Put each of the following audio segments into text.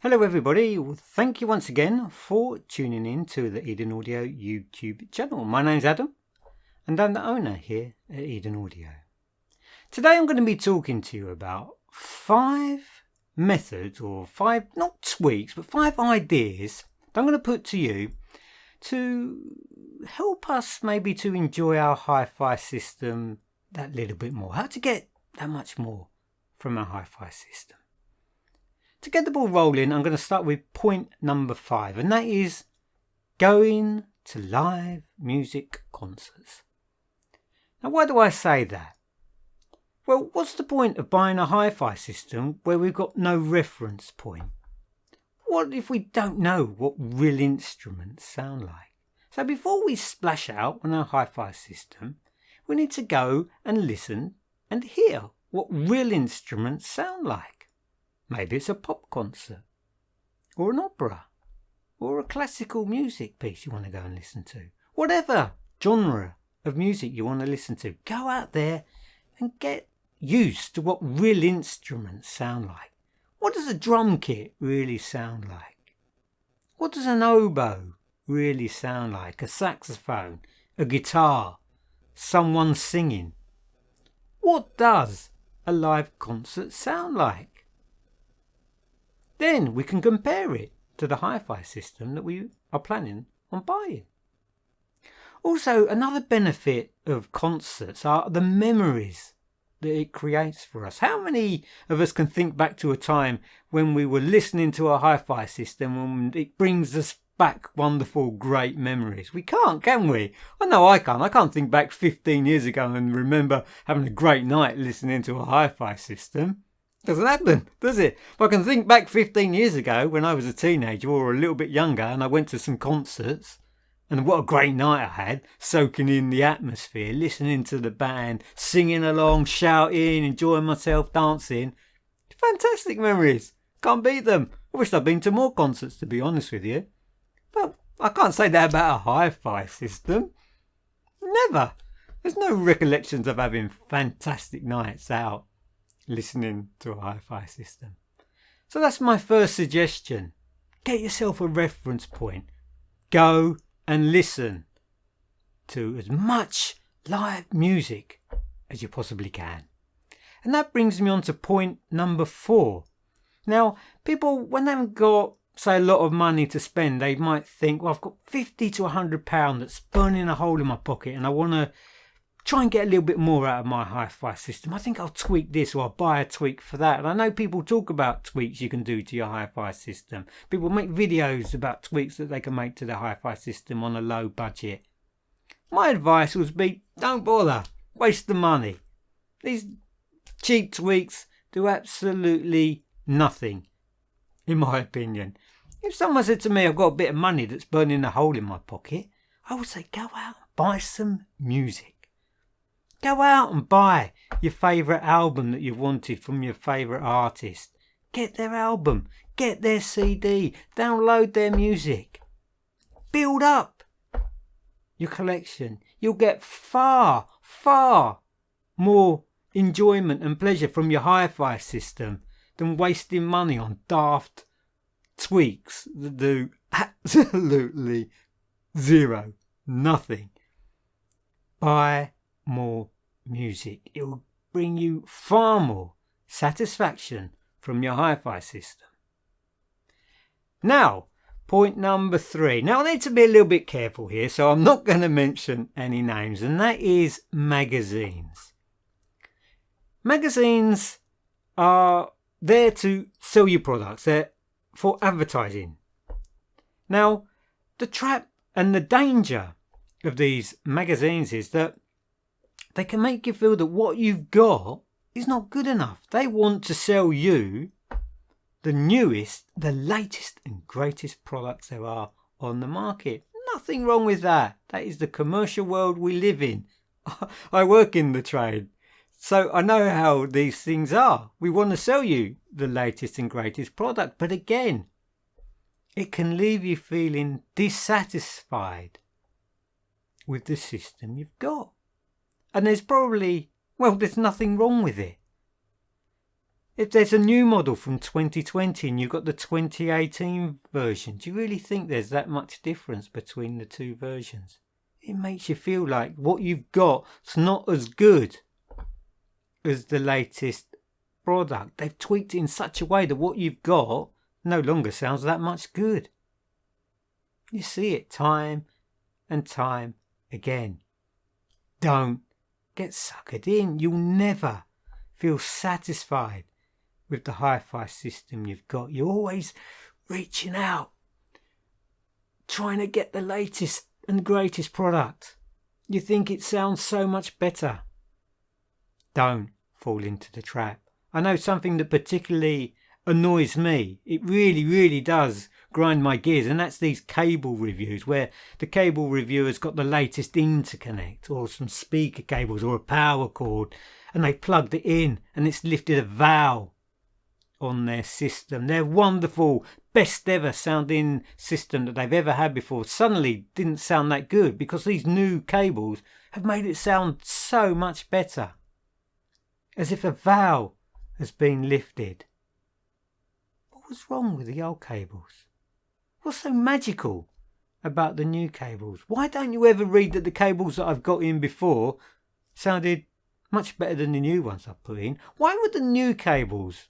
Hello everybody, thank you once again for tuning in to the Eden Audio YouTube channel. My name's Adam and I'm the owner here at Eden Audio. Today I'm going to be talking to you about 5 methods or 5, not tweaks, but 5 ideas that I'm going to put to you to help us maybe to enjoy our hi-fi system that little bit more. How to get that much more from our hi-fi system. To get the ball rolling, I'm going to start with point number 5, and that is going to live music concerts. Now, why do I say that? Well, what's the point of buying a hi-fi system where we've got no reference point? What if we don't know what real instruments sound like? So before we splash out on our hi-fi system, we need to go and listen and hear what real instruments sound like. Maybe it's a pop concert, or an opera, or a classical music piece you want to go and listen to. Whatever genre of music you want to listen to, go out there and get used to what real instruments sound like. What does a drum kit really sound like? What does an oboe really sound like? A saxophone, a guitar, someone singing. What does a live concert sound like? Then we can compare it to the hi-fi system that we are planning on buying. Also, another benefit of concerts are the memories that it creates for us. How many of us can think back to a time when we were listening to a hi-fi system and it brings us back wonderful, great memories? We can't, can we? I know I can't. I can't think back 15 years ago and remember having a great night listening to a hi-fi system. Doesn't happen, does it? If I can think back 15 years ago when I was a teenager or a little bit younger and I went to some concerts, and what a great night I had, soaking in the atmosphere, listening to the band, singing along, shouting, enjoying myself, dancing. Fantastic memories. Can't beat them. I wish I'd been to more concerts, to be honest with you. But I can't say that about a hi-fi system. Never. There's no recollections of having fantastic nights out listening to a hi-fi system. So that's my first suggestion. Get yourself a reference point. Go and listen to as much live music as you possibly can. And that brings me on to point number 4. Now, people, when they haven't got, say, a lot of money to spend, they might think, well, I've got £50 to £100 that's burning a hole in my pocket and I want to try and get a little bit more out of my hi-fi system. I think I'll tweak this or I'll buy a tweak for that. And I know people talk about tweaks you can do to your hi-fi system. People make videos about tweaks that they can make to their hi-fi system on a low budget. My advice would be, don't bother. Waste the money. These cheap tweaks do absolutely nothing, in my opinion. If someone said to me, I've got a bit of money that's burning a hole in my pocket, I would say, go out and buy some music. Go out and buy your favourite album that you've wanted from your favourite artist. Get their album, get their CD, download their music. Build up your collection. You'll get far, far more enjoyment and pleasure from your hi-fi system than wasting money on daft tweaks that do absolutely zero, nothing. Buy more music. It will bring you far more satisfaction from your hi-fi system. Now, point number 3. Now, I need to be a little bit careful here, so I'm not going to mention any names, and that is magazines. Magazines are there to sell you products. They're for advertising. Now, the trap and the danger of these magazines is that they can make you feel that what you've got is not good enough. They want to sell you the newest, the latest and greatest products there are on the market. Nothing wrong with that. That is the commercial world we live in. I work in the trade, so I know how these things are. We want to sell you the latest and greatest product, but again, it can leave you feeling dissatisfied with the system you've got. And there's probably, well, there's nothing wrong with it. If there's a new model from 2020 and you've got the 2018 version, do you really think there's that much difference between the two versions? It makes you feel like what you've got's not as good as the latest product. They've tweaked it in such a way that what you've got no longer sounds that much good. You see it time and time again. Don't get suckered in. You'll never feel satisfied with the hi-fi system you've got. You're always reaching out, trying to get the latest and greatest product. You think it sounds so much better. Don't fall into the trap. I know something that particularly annoys me. It really, really does grind my gears, and that's these cable reviews where the cable reviewer's got the latest interconnect or some speaker cables or a power cord, and they plugged it in and it's lifted a valve on their system. Their wonderful, best ever sounding system that they've ever had before suddenly didn't sound that good because these new cables have made it sound so much better. As if a valve has been lifted. What was wrong with the old cables? What's so magical about the new cables? Why don't you ever read that the cables that I've got in before sounded much better than the new ones I've put in? Why were the new cables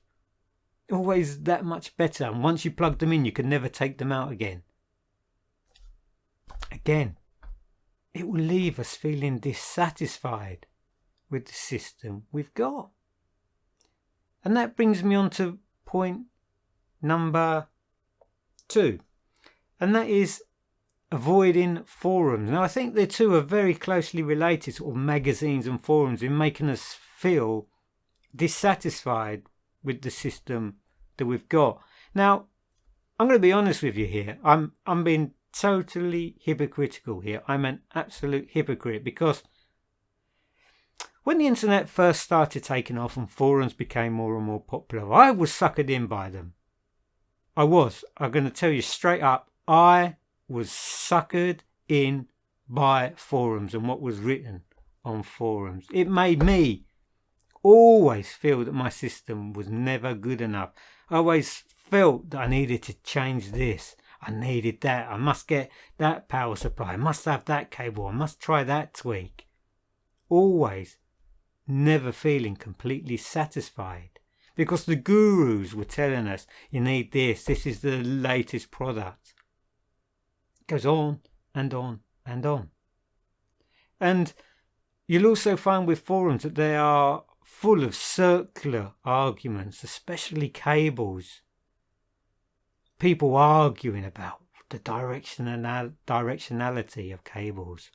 always that much better, and once you plug them in you can never take them out again? Again, it will leave us feeling dissatisfied with the system we've got. And that brings me on to point number 2, and that is avoiding forums. Now I think the two are very closely related, sort of magazines and forums, in making us feel dissatisfied with the system that we've got. Now, I'm going to be honest with you here. I'm being totally hypocritical here. I'm an absolute hypocrite because when the internet first started taking off and forums became more and more popular, I was suckered in by them. I'm going to tell you straight up, I was suckered in by forums and what was written on forums. It made me always feel that my system was never good enough. I always felt that I needed to change this. I needed that. I must get that power supply. I must have that cable. I must try that tweak. Always never feeling completely satisfied because the gurus were telling us you need this is the latest product. It goes on and on and on. And you'll also find with forums that they are full of circular arguments, especially cables. People arguing about the directionality of cables.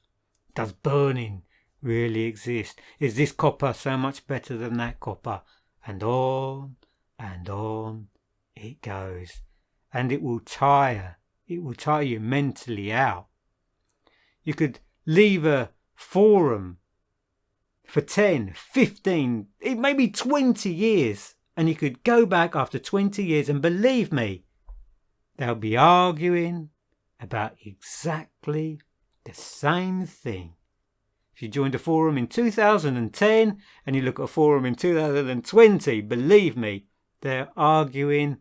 Does burning really exist? Is this copper so much better than that copper? And on it goes. And it will tire you mentally out. You could leave a forum for 10, 15, maybe 20 years, and you could go back after 20 years and believe me, they'll be arguing about exactly the same thing. If you joined a forum in 2010 and you look at a forum in 2020, believe me, they're arguing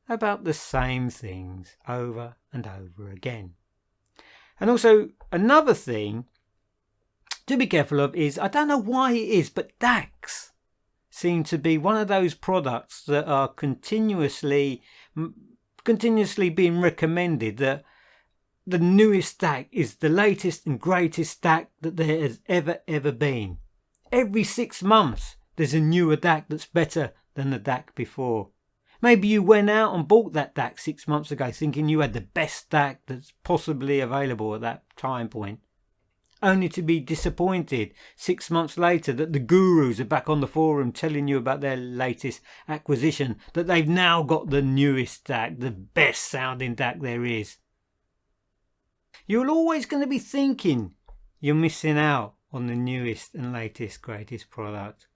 about the same things over and over again. And also another thing to be careful of is, I don't know why it is, but DACs seem to be one of those products that are continuously being recommended, that the newest DAC is the latest and greatest DAC that there has ever been. Every 6 months there's a newer DAC that's better than the DAC before. Maybe you went out and bought that DAC 6 months ago thinking you had the best DAC that's possibly available at that time point, only to be disappointed 6 months later that the gurus are back on the forum telling you about their latest acquisition, that they've now got the newest DAC, the best sounding DAC there is. You're always going to be thinking you're missing out on the newest and latest, greatest product.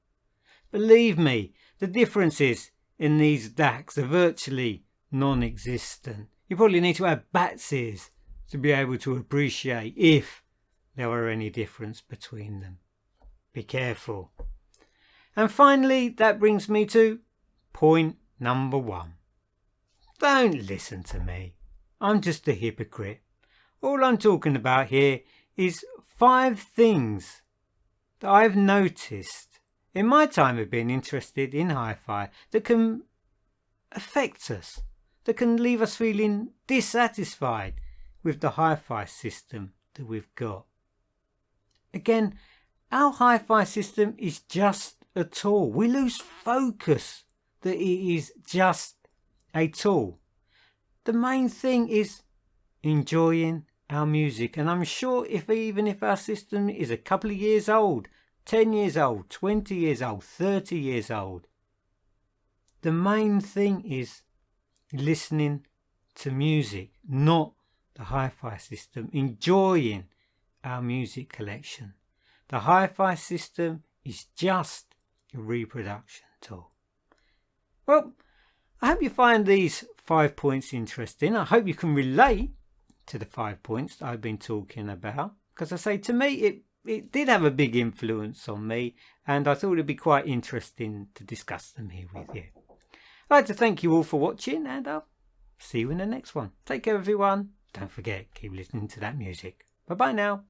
Believe me, the differences in these DACs are virtually non-existent. You probably need to have bat's ears to be able to appreciate if there are any difference between them. Be careful. And finally, that brings me to Point number 1. Don't listen to me. I'm just a hypocrite. All I'm talking about here is 5 things that I've noticed in my time of being interested in hi-fi that can affect us, that can leave us feeling dissatisfied with the hi-fi system that we've got. Again, our hi-fi system is just a tool. We lose focus that it is just a tool. The main thing is enjoying our music, and I'm sure even if our system is a couple of years old, 10 years old, 20 years old, 30 years old, the main thing is listening to music, not the hi-fi system, enjoying our music collection. The hi-fi system is just a reproduction tool. Well, I hope you find these 5 points interesting. I hope you can relate to the 5 points that I've been talking about, because I say, to me it did have a big influence on me, and I thought it'd be quite interesting to discuss them here with you. I'd like to thank you all for watching, and I'll see you in the next one. Take care, everyone. Don't forget, keep listening to that music. Bye bye now.